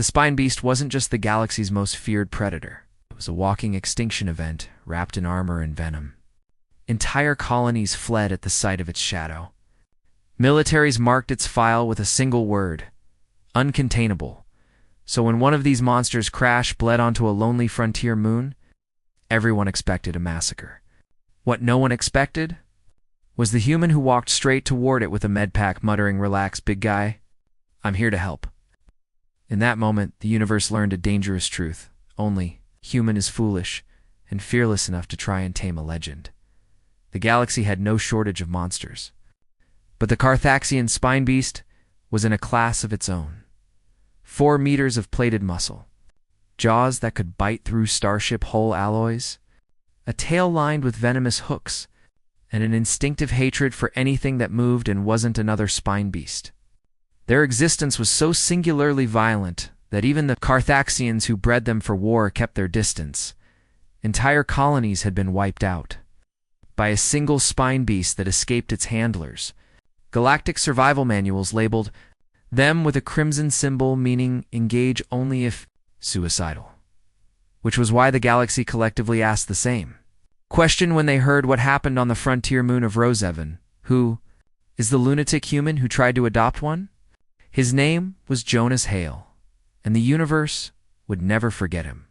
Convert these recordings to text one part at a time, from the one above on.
The Spine Beast wasn't just the galaxy's most feared predator. It was a walking extinction event, wrapped in armor and venom. Entire colonies fled at the sight of its shadow. Militaries marked its file with a single word: uncontainable. So when one of these monsters bled onto a lonely frontier moon, everyone expected a massacre. What no one expected was the human who walked straight toward it with a medpack muttering, "Relax, big guy. I'm here to help." In that moment, the universe learned a dangerous truth. Only human is foolish and fearless enough to try and tame a legend. The galaxy had no shortage of monsters. But the Carthaxian Spine Beast was in a class of its own. 4 meters of plated muscle, jaws that could bite through starship hull alloys, a tail lined with venomous hooks, and an instinctive hatred for anything that moved and wasn't another Spine Beast. Their existence was so singularly violent that even the Carthaxians who bred them for war kept their distance. Entire colonies had been wiped out by a single Spine Beast that escaped its handlers. Galactic survival manuals labeled them with a crimson symbol meaning engage only if suicidal, which was why the galaxy collectively asked the same question when they heard what happened on the frontier moon of Roseven. Who is the lunatic human who tried to adopt one? His name was Jonas Hale, and the universe would never forget him.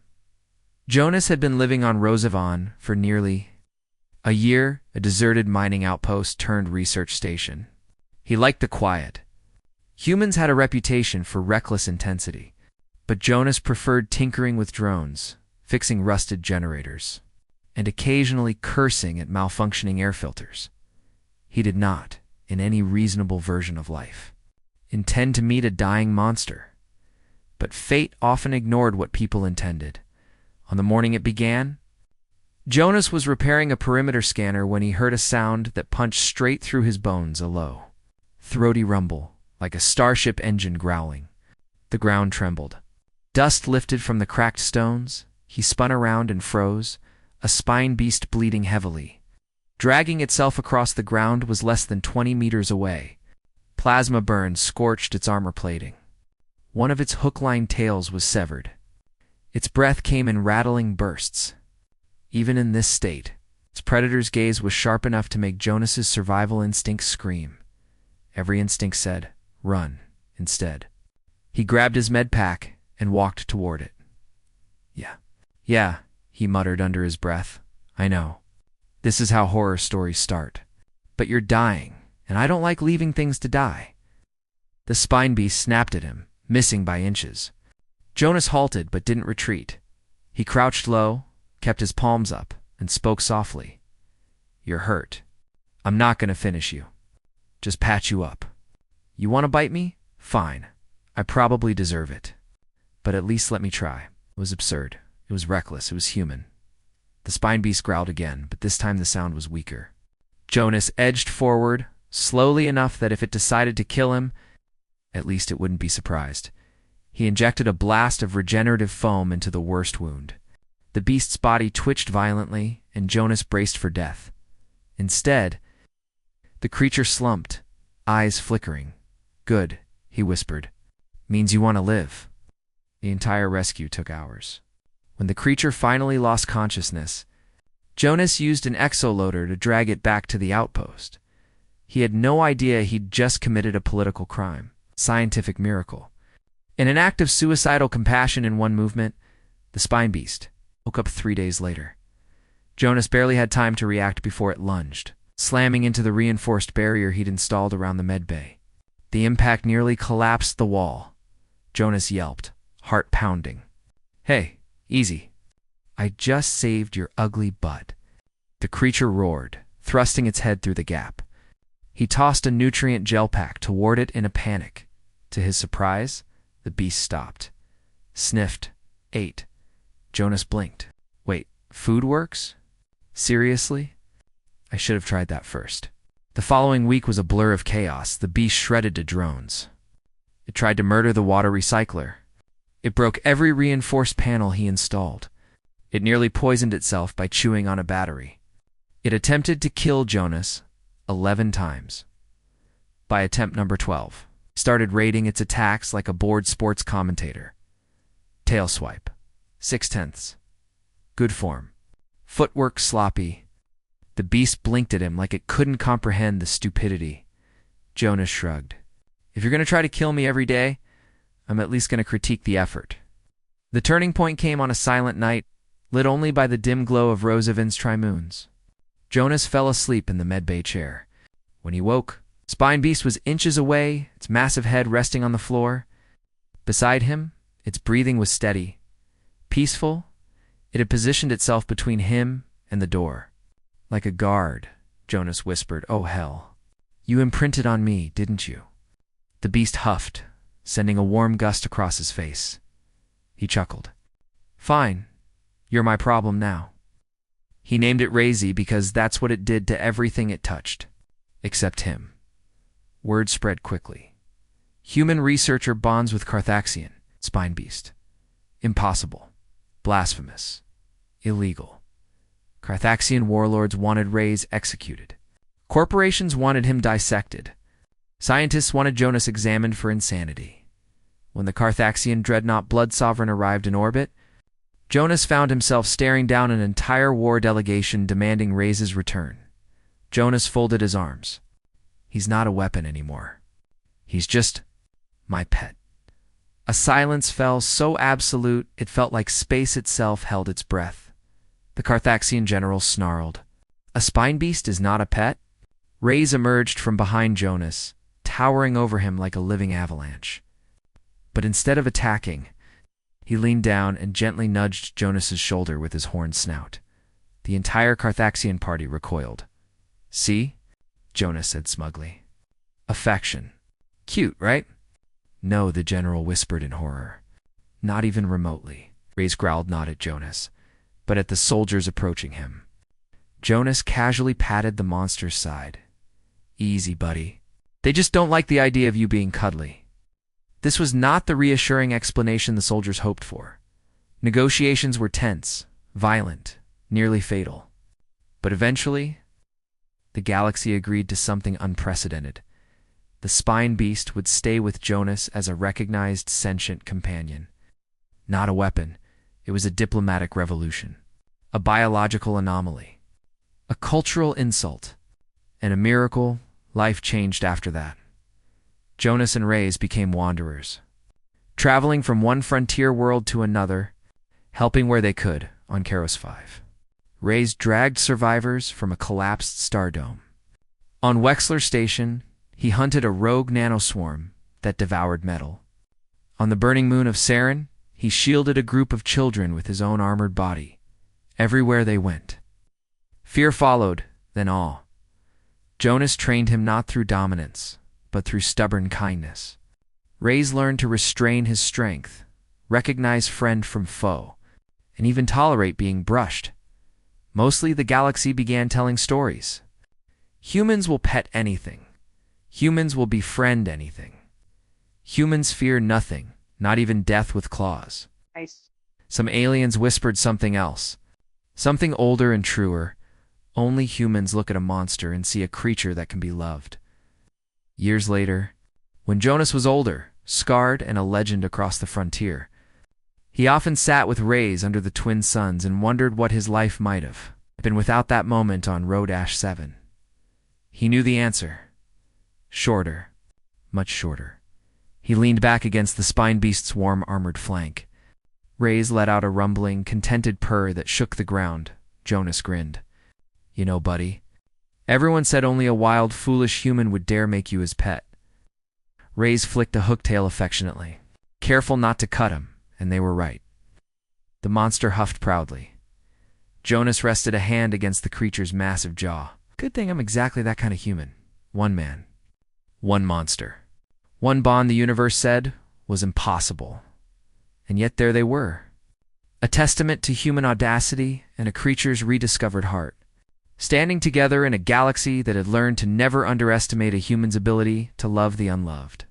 Jonas had been living on Rosevan for nearly a year, a deserted mining outpost turned research station. He liked the quiet. Humans had a reputation for reckless intensity, but Jonas preferred tinkering with drones, fixing rusted generators, and occasionally cursing at malfunctioning air filters. He did not, in any reasonable version of life, intend to meet a dying monster. But fate often ignored what people intended. On the morning it began, Jonas was repairing a perimeter scanner when he heard a sound that punched straight through his bones, a low, throaty rumble, like a starship engine growling. The ground trembled. Dust lifted from the cracked stones. He spun around and froze, a Spine Beast bleeding heavily. Dragging itself across the ground was less than 20 meters away. Plasma burns scorched its armor plating. One of its hook-lined tails was severed. Its breath came in rattling bursts. Even in this state, its predator's gaze was sharp enough to make Jonas's survival instincts scream. Every instinct said, "Run," instead. He grabbed his med pack and walked toward it. Yeah, he muttered under his breath. "I know. This is how horror stories start. But you're dying, and I don't like leaving things to die." The Spine Beast snapped at him, missing by inches. Jonas halted but didn't retreat. He crouched low, kept his palms up, and spoke softly. "You're hurt. I'm not going to finish you. Just patch you up. You want to bite me? Fine. I probably deserve it. But at least let me try." It was absurd. It was reckless. It was human. The Spine Beast growled again, but this time the sound was weaker. Jonas edged forward, slowly enough that if it decided to kill him, at least it wouldn't be surprised. He injected a blast of regenerative foam into the worst wound. The beast's body twitched violently, and Jonas braced for death. Instead, the creature slumped, eyes flickering. "Good," he whispered. "Means you want to live." The entire rescue took hours. When the creature finally lost consciousness, Jonas used an exoloader to drag it back to the outpost. He had no idea he'd just committed a political crime, scientific miracle. In an act of suicidal compassion in one movement, the Spine Beast woke up 3 days later. Jonas barely had time to react before it lunged, slamming into the reinforced barrier he'd installed around the medbay. The impact nearly collapsed the wall. Jonas yelped, heart pounding. "Hey, easy. I just saved your ugly butt." The creature roared, thrusting its head through the gap. He tossed a nutrient gel pack toward it in a panic. To his surprise, the beast stopped, sniffed, ate. Jonas blinked. "Wait, food works? Seriously? I should have tried that first." The following week was a blur of chaos. The beast shredded to drones. It tried to murder the water recycler. It broke every reinforced panel he installed. It nearly poisoned itself by chewing on a battery. It attempted to kill Jonas 11 times. By attempt number 12, it started rating its attacks like a bored sports commentator. Tail swipe. 6/10. Good form. Footwork sloppy. The beast blinked at him like it couldn't comprehend the stupidity. Jonas shrugged. If you're going to try to kill me every day, I'm at least going to critique the effort. The turning point came on a silent night, lit only by the dim glow of Rosavin's trimoons. Jonas fell asleep in the medbay chair. When he woke, Spine Beast was inches away, its massive head resting on the floor. Beside him, its breathing was steady. Peaceful, it had positioned itself between him and the door. Like a guard, Jonas whispered, "Oh hell. You imprinted on me, didn't you?" The beast huffed, sending a warm gust across his face. He chuckled. "Fine. You're my problem now." He named it Razy because that's what it did to everything it touched. Except him. Word spread quickly. Human researcher bonds with Carthaxian, Spine Beast. Impossible. Blasphemous. Illegal. Carthaxian warlords wanted Rays executed. Corporations wanted him dissected. Scientists wanted Jonas examined for insanity. When the Carthaxian dreadnought Blood Sovereign arrived in orbit, Jonas found himself staring down an entire war delegation demanding Rays' return. Jonas folded his arms. He's not a weapon anymore. He's just my pet. A silence fell so absolute it felt like space itself held its breath. The Carthaxian general snarled. A spine beast is not a pet? Rays emerged from behind Jonas, towering over him like a living avalanche. But instead of attacking, he leaned down and gently nudged Jonas's shoulder with his horned snout. The entire Carthaxian party recoiled. "See?" Jonas said smugly. "Affection. Cute, right?" "No," the general whispered in horror. "Not even remotely." Rays growled not at Jonas, but at the soldiers approaching him. Jonas casually patted the monster's side. "Easy, buddy. They just don't like the idea of you being cuddly." This was not the reassuring explanation the soldiers hoped for. Negotiations were tense, violent, nearly fatal. But eventually, the galaxy agreed to something unprecedented. The Spine Beast would stay with Jonas as a recognized sentient companion. Not a weapon, it was a diplomatic revolution, a biological anomaly, a cultural insult, and a miracle. Life changed after that. Jonas and Rays became wanderers, traveling from one frontier world to another, helping where they could on Karos 5. Rays dragged survivors from a collapsed star dome. On Wexler Station, he hunted a rogue nanoswarm that devoured metal. On the burning moon of Saren, he shielded a group of children with his own armored body. Everywhere they went. Fear followed, then awe. Jonas trained him not through dominance, but through stubborn kindness. Rays learned to restrain his strength, recognize friend from foe, and even tolerate being brushed. Mostly the galaxy began telling stories. Humans will pet anything. Humans will befriend anything. Humans fear nothing, not even death with claws. Nice. Some aliens whispered something else, something older and truer. Only humans look at a monster and see a creature that can be loved. Years later, when Jonas was older, scarred and a legend across the frontier, he often sat with Rays under the twin suns and wondered what his life might have been without that moment on Rho-7. He knew the answer. Shorter. Much shorter. He leaned back against the Spine Beast's warm armored flank. Rays let out a rumbling, contented purr that shook the ground. Jonas grinned. "You know, buddy, everyone said only a wild, foolish human would dare make you his pet." Rays flicked a hooktail affectionately. Careful not to cut him, and they were right. The monster huffed proudly. Jonas rested a hand against the creature's massive jaw. "Good thing I'm exactly that kind of human. One man. One monster. One bond the universe said was impossible. And yet there they were. A testament to human audacity and a creature's rediscovered heart. Standing together in a galaxy that had learned to never underestimate a human's ability to love the unloved.